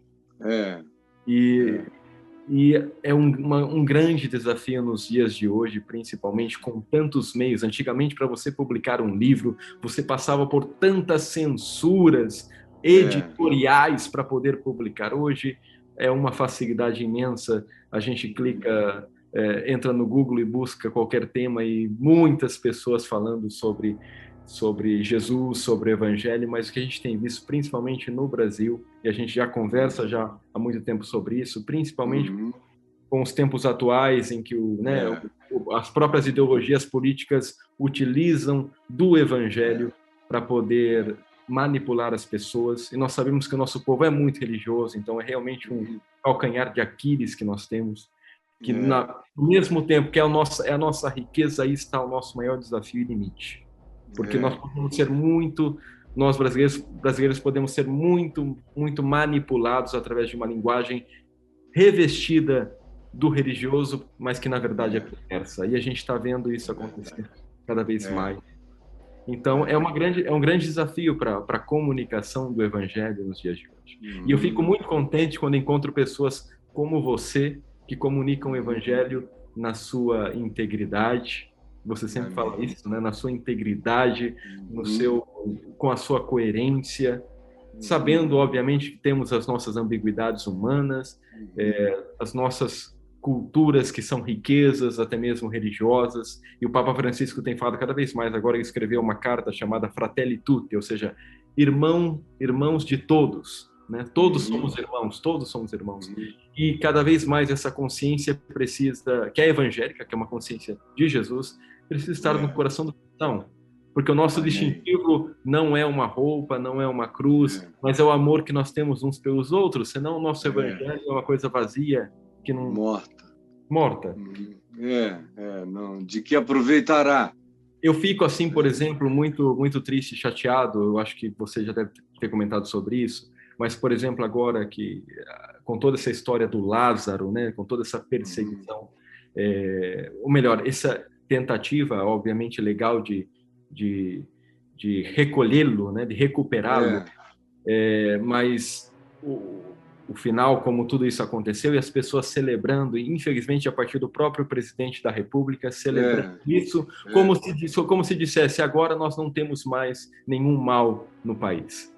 E é um grande desafio nos dias de hoje, principalmente com tantos meios. Antigamente, para você publicar um livro, você passava por tantas censuras editoriais para poder publicar. Hoje é uma facilidade imensa. A gente clica, entra no Google e busca qualquer tema e muitas pessoas falando sobre Jesus, sobre o Evangelho, mas o que a gente tem visto, principalmente no Brasil, e a gente já conversa já há muito tempo sobre isso, principalmente com os tempos atuais em que as próprias ideologias políticas utilizam do Evangelho para poder manipular as pessoas, e nós sabemos que o nosso povo é muito religioso, então é realmente um calcanhar de Aquiles que nós temos, que ao mesmo tempo que é a nossa riqueza, aí está o nosso maior desafio e limite. Porque nós podemos ser nós brasileiros podemos ser muito, muito manipulados através de uma linguagem revestida do religioso, mas que na verdade é perversa. E a gente está vendo isso acontecer cada vez mais. Então, é um grande desafio para a comunicação do Evangelho nos dias de hoje. E eu fico muito contente quando encontro pessoas como você, que comunicam o Evangelho na sua integridade. Você sempre fala isso, né? Na sua integridade, com a sua coerência, sabendo, obviamente, que temos as nossas ambiguidades humanas, as nossas culturas que são riquezas, até mesmo religiosas, e o Papa Francisco tem falado cada vez mais, agora ele escreveu uma carta chamada Fratelli Tutti, ou seja, irmãos de todos, né? Todos somos irmãos, e cada vez mais essa consciência precisa, que é evangélica, que é uma consciência de Jesus, precisa estar no coração do cristão, porque o nosso distintivo não é uma roupa, não é uma cruz, mas é o amor que nós temos uns pelos outros, senão o nosso evangelho é uma coisa vazia, que não... Morta. Não, de que aproveitará. Eu fico assim, por exemplo, muito, muito triste, chateado, eu acho que você já deve ter comentado sobre isso, mas, por exemplo, agora que, com toda essa história do Lázaro, né, com toda essa perseguição, ou melhor, essa tentativa, obviamente, legal de recolhê-lo, né, de recuperá-lo, mas o final, como tudo isso aconteceu, e as pessoas celebrando, e infelizmente a partir do próprio presidente da República, celebrando isso, como se dissesse, agora nós não temos mais nenhum mal no país.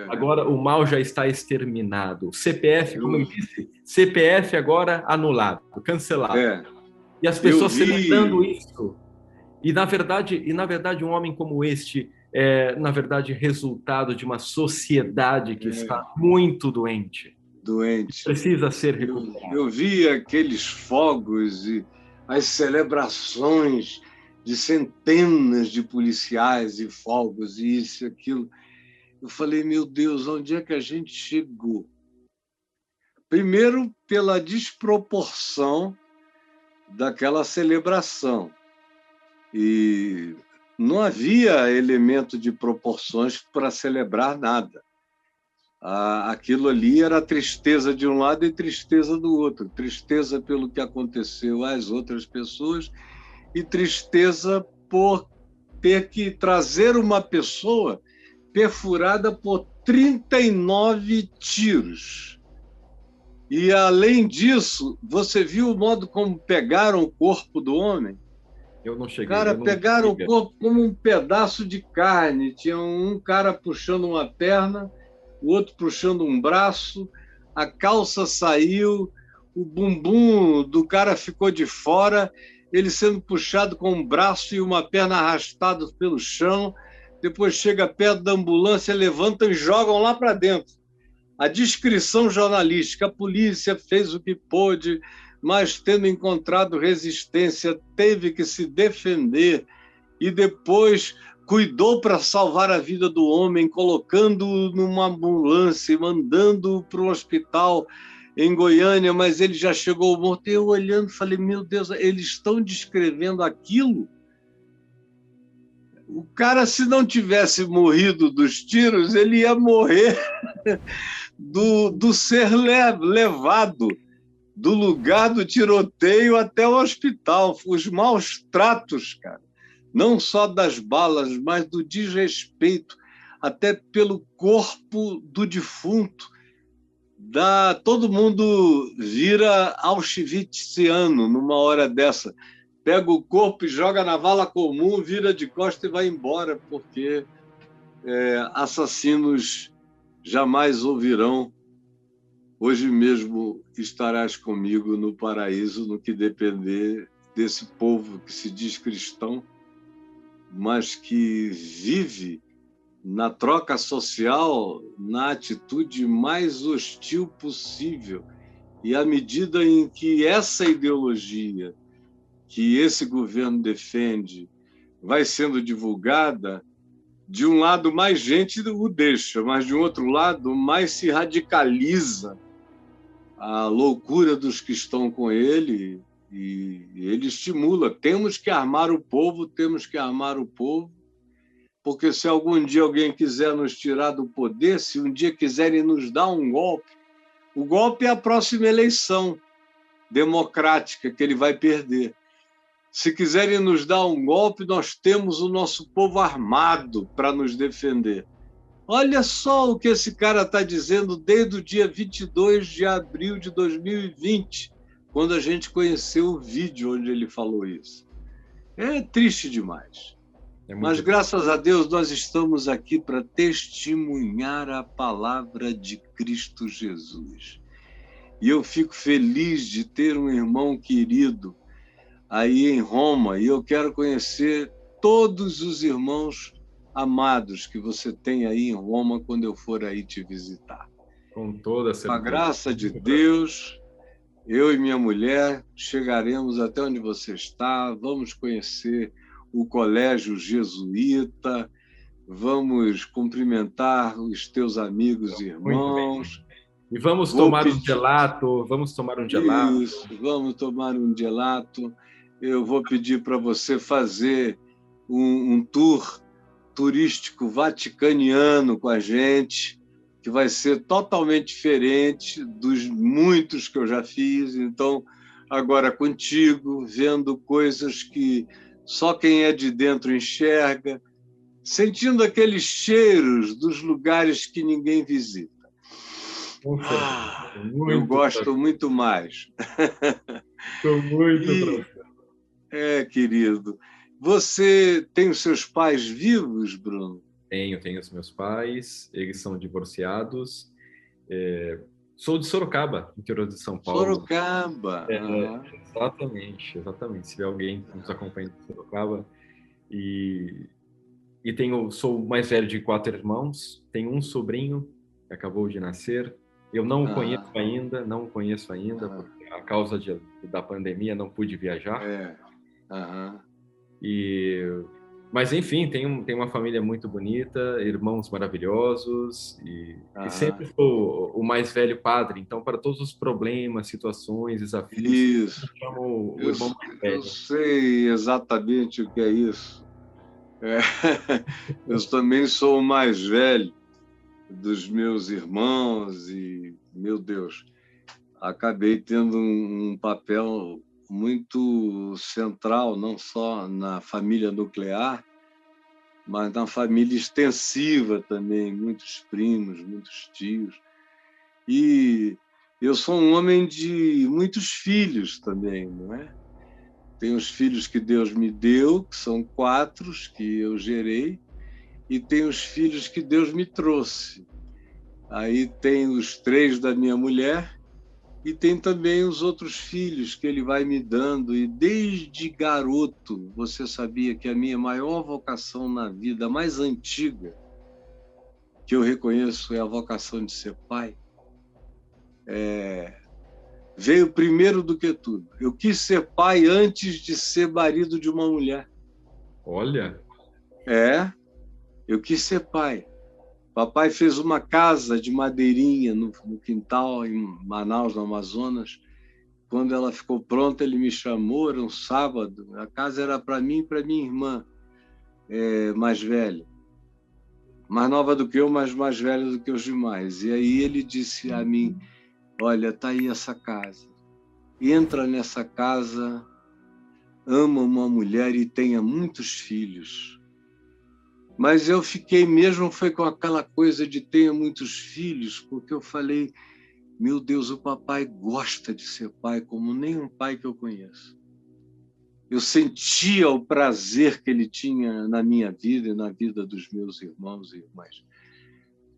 Agora o mal já está exterminado. CPF, como eu disse, CPF agora anulado, cancelado. E as pessoas celebrando isso. E na verdade, um homem como este é, na verdade, resultado de uma sociedade que está muito doente. Precisa ser recuperada. Eu vi aqueles fogos e as celebrações de centenas de policiais e fogos e isso e aquilo. Eu falei, meu Deus, onde é que a gente chegou? Primeiro, pela desproporção daquela celebração. E não havia elemento de proporções para celebrar nada. Aquilo ali era tristeza de um lado e tristeza do outro. Tristeza pelo que aconteceu às outras pessoas e tristeza por ter que trazer uma pessoa perfurada por 39 tiros. E, além disso, você viu o modo como pegaram o corpo do homem? Eu não cheguei. Cara, pegaram o corpo como um pedaço de carne. Tinha um cara puxando uma perna, o outro puxando um braço, a calça saiu, o bumbum do cara ficou de fora, ele sendo puxado com um braço e uma perna arrastados pelo chão. Depois chega perto da ambulância, levantam e jogam lá para dentro. A descrição jornalística: a polícia fez o que pôde, mas, tendo encontrado resistência, teve que se defender e depois cuidou para salvar a vida do homem, colocando-o numa ambulância e mandando-o para um hospital em Goiânia, mas ele já chegou morto. Eu, olhando, falei, meu Deus, eles estão descrevendo aquilo? O cara, se não tivesse morrido dos tiros, ele ia morrer do ser levado do lugar do tiroteio até o hospital. Os maus tratos, cara, não só das balas, mas do desrespeito, até pelo corpo do defunto. Todo mundo vira auschwitziano numa hora dessa. Pega o corpo e joga na vala comum, vira de costas e vai embora, porque assassinos jamais ouvirão. Hoje mesmo estarás comigo no paraíso, no que depender desse povo que se diz cristão, mas que vive na troca social, na atitude mais hostil possível. E à medida em que essa ideologia que esse governo defende vai sendo divulgada, de um lado mais gente o deixa, mas de um outro lado mais se radicaliza a loucura dos que estão com ele, e ele estimula: temos que armar o povo, porque se algum dia alguém quiser nos tirar do poder, se um dia quiserem nos dar um golpe, o golpe é a próxima eleição democrática que ele vai perder. Se quiserem nos dar um golpe, nós temos o nosso povo armado para nos defender. Olha só o que esse cara está dizendo desde o dia 22 de abril de 2020, quando a gente conheceu o vídeo onde ele falou isso. É triste demais. Mas, graças a Deus, nós estamos aqui para testemunhar a palavra de Cristo Jesus. E eu fico feliz de ter um irmão querido aí em Roma, e eu quero conhecer todos os irmãos amados que você tem aí em Roma quando eu for aí te visitar. Com toda certeza. Com a graça de Deus, eu e minha mulher chegaremos até onde você está, vamos conhecer o colégio jesuíta, vamos cumprimentar os teus amigos e irmãos. E vamos tomar um gelato, Isso, vamos tomar um gelato. Eu vou pedir para você fazer um tour turístico vaticaniano com a gente, que vai ser totalmente diferente dos muitos que eu já fiz. Então, agora contigo, vendo coisas que só quem é de dentro enxerga, sentindo aqueles cheiros dos lugares que ninguém visita. Eu gosto muito mais. Estou muito querido. Você tem os seus pais vivos, Bruno? Tenho os meus pais, eles são divorciados. Sou de Sorocaba, interior de São Paulo. Sorocaba. Exatamente. Se tiver alguém que nos acompanha de Sorocaba. E sou o mais velho de 4 irmãos, tenho um sobrinho que acabou de nascer. Eu não o conheço ainda, porque a causa da pandemia não pude viajar. Mas, enfim, tem uma família muito bonita, irmãos maravilhosos, e Aham. sempre sou o mais velho padre. Então, para todos os problemas, situações, desafios, Isso. eu chamo o Eu, irmão mais eu velho. sei exatamente o que é isso. É. Eu também sou o mais velho dos meus irmãos e, meu Deus, acabei tendo um papel muito central, não só na família nuclear, mas na família extensiva também, muitos primos, muitos tios. E eu sou um homem de muitos filhos também, não é? Tenho os filhos que Deus me deu, que são 4, que eu gerei, e tenho os filhos que Deus me trouxe. Aí tem os 3 da minha mulher e tem também os outros filhos que ele vai me dando. E desde garoto, você sabia que a minha maior vocação na vida, a mais antiga, que eu reconheço, é a vocação de ser pai? Veio primeiro do que tudo. Eu quis ser pai antes de ser marido de uma mulher. Olha, Eu quis ser pai. Papai fez uma casa de madeirinha no quintal, em Manaus, no Amazonas. Quando ela ficou pronta, ele me chamou, era um sábado. A casa era para mim e para minha irmã, mais velha. Mais nova do que eu, mas mais velha do que os demais. E aí ele disse a mim, olha, está aí essa casa. Entra nessa casa, ama uma mulher e tenha muitos filhos. Mas eu fiquei mesmo, foi com aquela coisa de tenha muitos filhos, porque eu falei, meu Deus, o papai gosta de ser pai como nenhum pai que eu conheço. Eu sentia o prazer que ele tinha na minha vida e na vida dos meus irmãos e irmãs.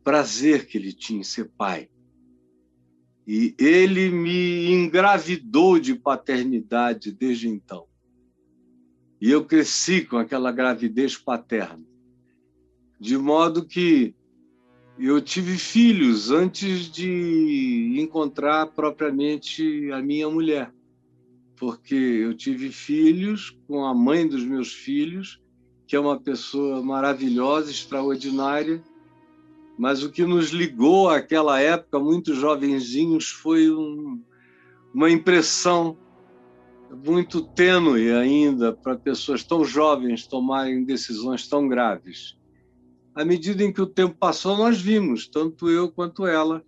Prazer que ele tinha em ser pai. E ele me engravidou de paternidade desde então. E eu cresci com aquela gravidez paterna. De modo que eu tive filhos antes de encontrar propriamente a minha mulher. Porque eu tive filhos com a mãe dos meus filhos, que é uma pessoa maravilhosa, extraordinária, mas o que nos ligou àquela época, muito jovenzinhos, foi uma impressão muito tênue ainda para pessoas tão jovens tomarem decisões tão graves. À medida em que o tempo passou, nós vimos, tanto eu quanto ela,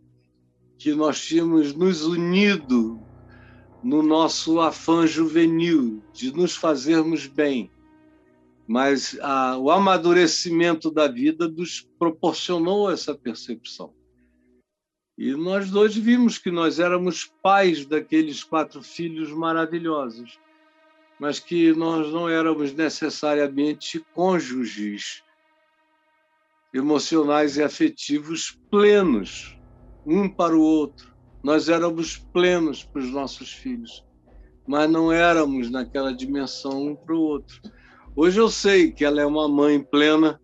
que nós tínhamos nos unido no nosso afã juvenil de nos fazermos bem. Mas o amadurecimento da vida nos proporcionou essa percepção. E nós dois vimos que nós éramos pais daqueles 4 filhos maravilhosos, mas que nós não éramos necessariamente cônjuges emocionais e afetivos plenos, um para o outro. Nós éramos plenos para os nossos filhos, mas não éramos naquela dimensão um para o outro. Hoje eu sei que ela é uma mãe plena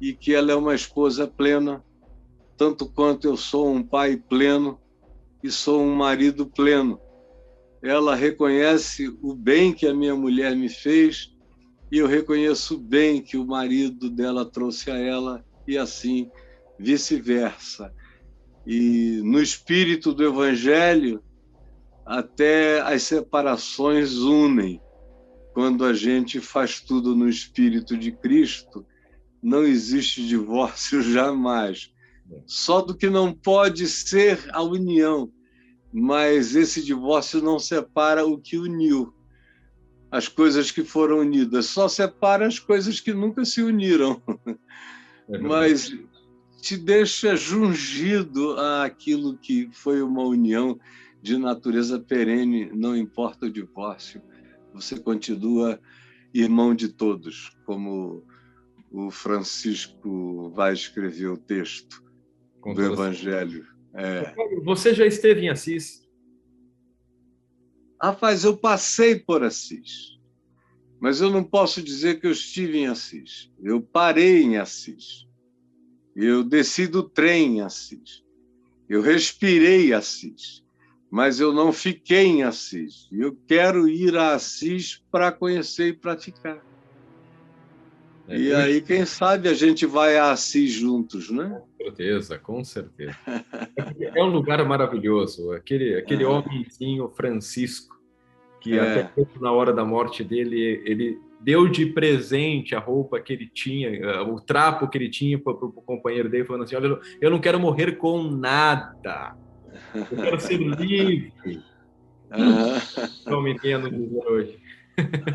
e que ela é uma esposa plena, tanto quanto eu sou um pai pleno e sou um marido pleno. Ela reconhece o bem que a minha mulher me fez e eu reconheço o bem que o marido dela trouxe a ela e assim vice-versa. E no espírito do Evangelho, até as separações unem. Quando a gente faz tudo no espírito de Cristo, não existe divórcio jamais. Só do que não pode ser a união, mas esse divórcio não separa o que uniu. As coisas que foram unidas, só separa as coisas que nunca se uniram. Mas te deixa jungido àquilo que foi uma união de natureza perene, não importa o divórcio. Você continua irmão de todos, como o Francisco vai escrever o texto do Evangelho. Você já esteve em Assis? Rapaz, eu passei por Assis, mas eu não posso dizer que eu estive em Assis. Eu parei em Assis. Eu desci do trem em Assis. Eu respirei Assis, mas eu não fiquei em Assis. Eu quero ir a Assis para conhecer e para ficar. E aí, quem sabe, a gente vai a Assis juntos, né? Com certeza, com certeza. É um lugar maravilhoso. Aquele homenzinho Francisco, que até na hora da morte dele, ele deu de presente a roupa que ele tinha, o trapo que ele tinha para o companheiro dele, falando assim, olha, eu não quero morrer com nada, eu quero ser livre. Como me entendo dizer hoje.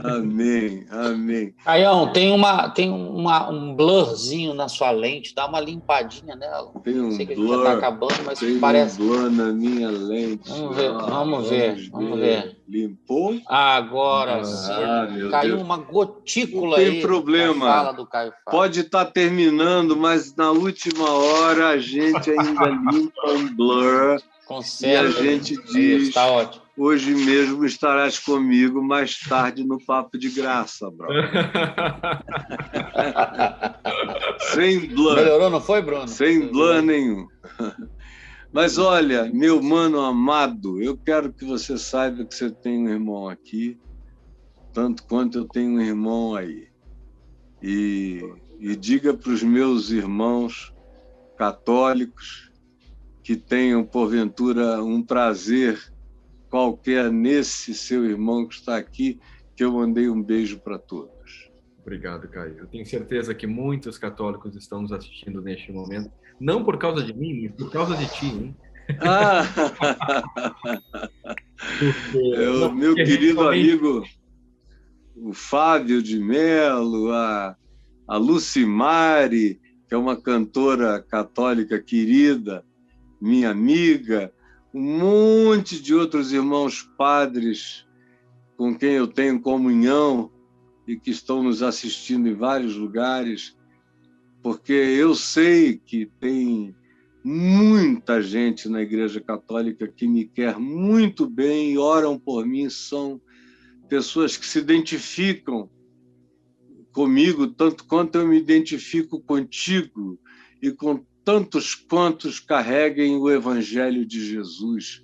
Amém, amém. Caião, tem um blurzinho na sua lente, dá uma limpadinha nela. Tem um sei que blur, a gente já tá acabando, mas tem parece. um blur na minha lente. Vamos ver. Limpou? Agora sim. Caiu Deus. uma gotícula aí. Não tem problema. Fala do Caio Fábio. Pode estar terminando, mas na última hora a gente ainda limpa um blur. Conserta, e a gente diz... Está ótimo. Hoje mesmo estarás comigo mais tarde no Papo de Graça, brother. Sem blur. Melhorou, não foi, Bruno? Sem blur nenhum. Mas olha, meu mano amado, eu quero que você saiba que você tem um irmão aqui, tanto quanto eu tenho um irmão aí. E diga para os meus irmãos católicos que tenham, porventura, um prazer qualquer nesse seu irmão que está aqui, que eu mandei um beijo para todos. Obrigado, Caio. Eu tenho certeza que muitos católicos estão nos assistindo neste momento, não por causa de mim, mas por causa de ti, hein? Meu querido amigo, o Fábio de Mello, a Lucimari, que é uma cantora católica querida, minha amiga, um monte de outros irmãos padres com quem eu tenho comunhão e que estão nos assistindo em vários lugares, porque eu sei que tem muita gente na Igreja Católica que me quer muito bem e oram por mim, são pessoas que se identificam comigo, tanto quanto eu me identifico contigo e com tantos quantos carreguem o Evangelho de Jesus,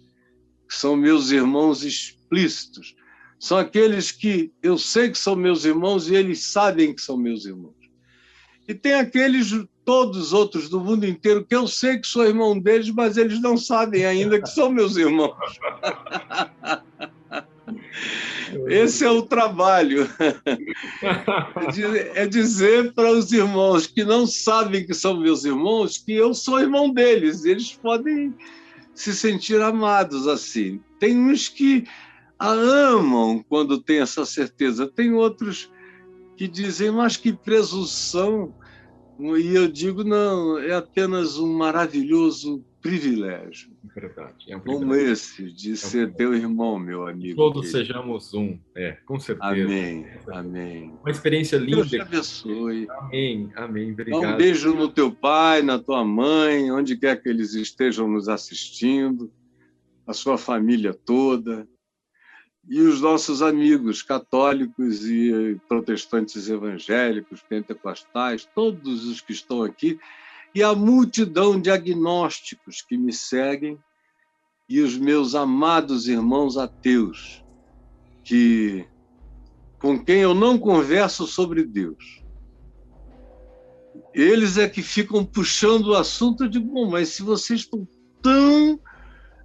que são meus irmãos explícitos. São aqueles que eu sei que são meus irmãos e eles sabem que são meus irmãos. E tem aqueles, todos os outros do mundo inteiro, que eu sei que sou irmão deles, mas eles não sabem ainda que são meus irmãos. Esse é o trabalho. É dizer para os irmãos que não sabem que são meus irmãos que eu sou irmão deles. Eles podem se sentir amados assim. Tem uns que a amam quando tem essa certeza. Tem outros que dizem, mas que presunção. E eu digo, não, é apenas um maravilhoso privilégio. Verdade, é um privilégio. Como esse, de ser teu irmão, meu amigo. Todos sejamos um, com certeza. Amém, amém. Uma experiência linda. Deus te abençoe. Amém, amém, obrigado. Dá um beijo no teu pai, na tua mãe, onde quer que eles estejam nos assistindo, a sua família toda, e os nossos amigos católicos e protestantes evangélicos, pentecostais, todos os que estão aqui, e a multidão de agnósticos que me seguem, e os meus amados irmãos ateus, com quem eu não converso sobre Deus. Eles é que ficam puxando o assunto. Eu digo, bom, mas se vocês estão tão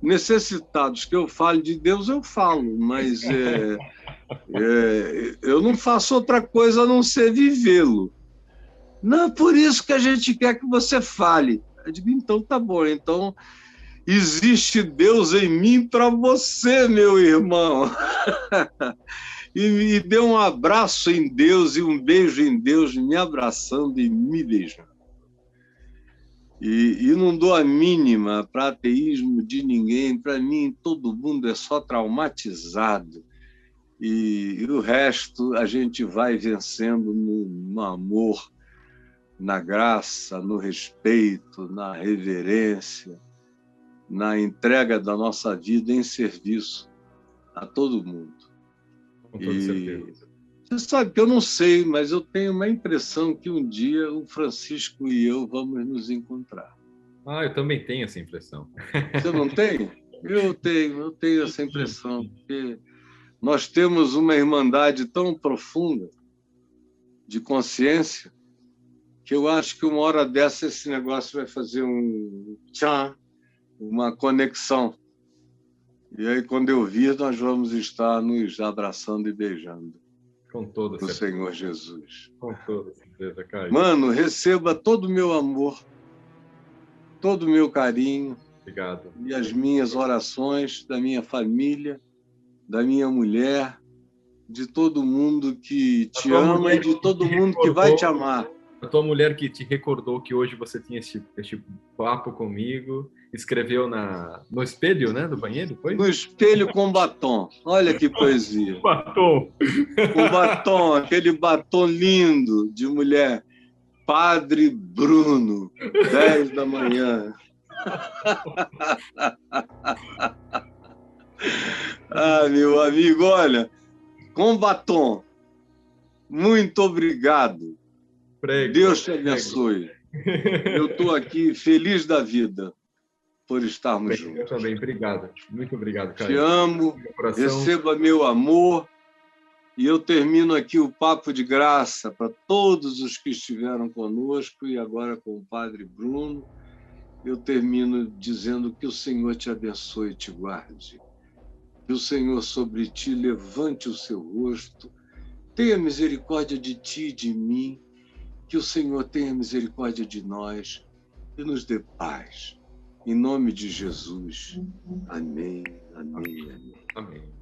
necessitados que eu fale de Deus, eu falo, mas eu não faço outra coisa a não ser vivê-lo. Não, por isso que a gente quer que você fale. Eu digo, então tá bom, então existe Deus em mim para você, meu irmão. E dê um abraço em Deus e um beijo em Deus, me abraçando e me beijando. E não dou a mínima para ateísmo de ninguém. Para mim, todo mundo é só traumatizado. E o resto a gente vai vencendo no amor, na graça, no respeito, na reverência, na entrega da nossa vida em serviço a todo mundo. Com toda certeza. Você sabe que eu não sei, mas eu tenho uma impressão que um dia o Francisco e eu vamos nos encontrar. Eu também tenho essa impressão. Você não tem? Eu tenho essa impressão, porque nós temos uma irmandade tão profunda de consciência, que eu acho que uma hora dessa esse negócio vai fazer um tchan, uma conexão. E aí, quando eu vir, nós vamos estar nos abraçando e beijando. Com toda certeza. certeza. Senhor Jesus. Com toda certeza, Caio. Mano, receba todo o meu amor, todo o meu carinho. Obrigado. E as minhas orações da minha família, da minha mulher, de todo mundo que te ama e de todo mundo que vai te amar. A tua mulher que te recordou que hoje você tinha este papo comigo, escreveu no espelho, né, do banheiro, foi? No espelho com batom. Olha que poesia. Batom. Com batom, aquele batom lindo de mulher. Padre Bruno, 10 da manhã. Ah, meu amigo, olha, com batom. Muito obrigado. Prego, Deus te abençoe. Eu estou aqui feliz da vida por estarmos juntos. Eu também, obrigado. Muito obrigado, Caio. Te amo, receba meu amor. E eu termino aqui o papo de graça para todos os que estiveram conosco e agora com o Padre Bruno. Eu termino dizendo que o Senhor te abençoe e te guarde. Que o Senhor sobre ti levante o seu rosto, tenha misericórdia de ti e de mim, que o Senhor tenha misericórdia de nós e nos dê paz. Em nome de Jesus. Amém, amém, amém. Amém.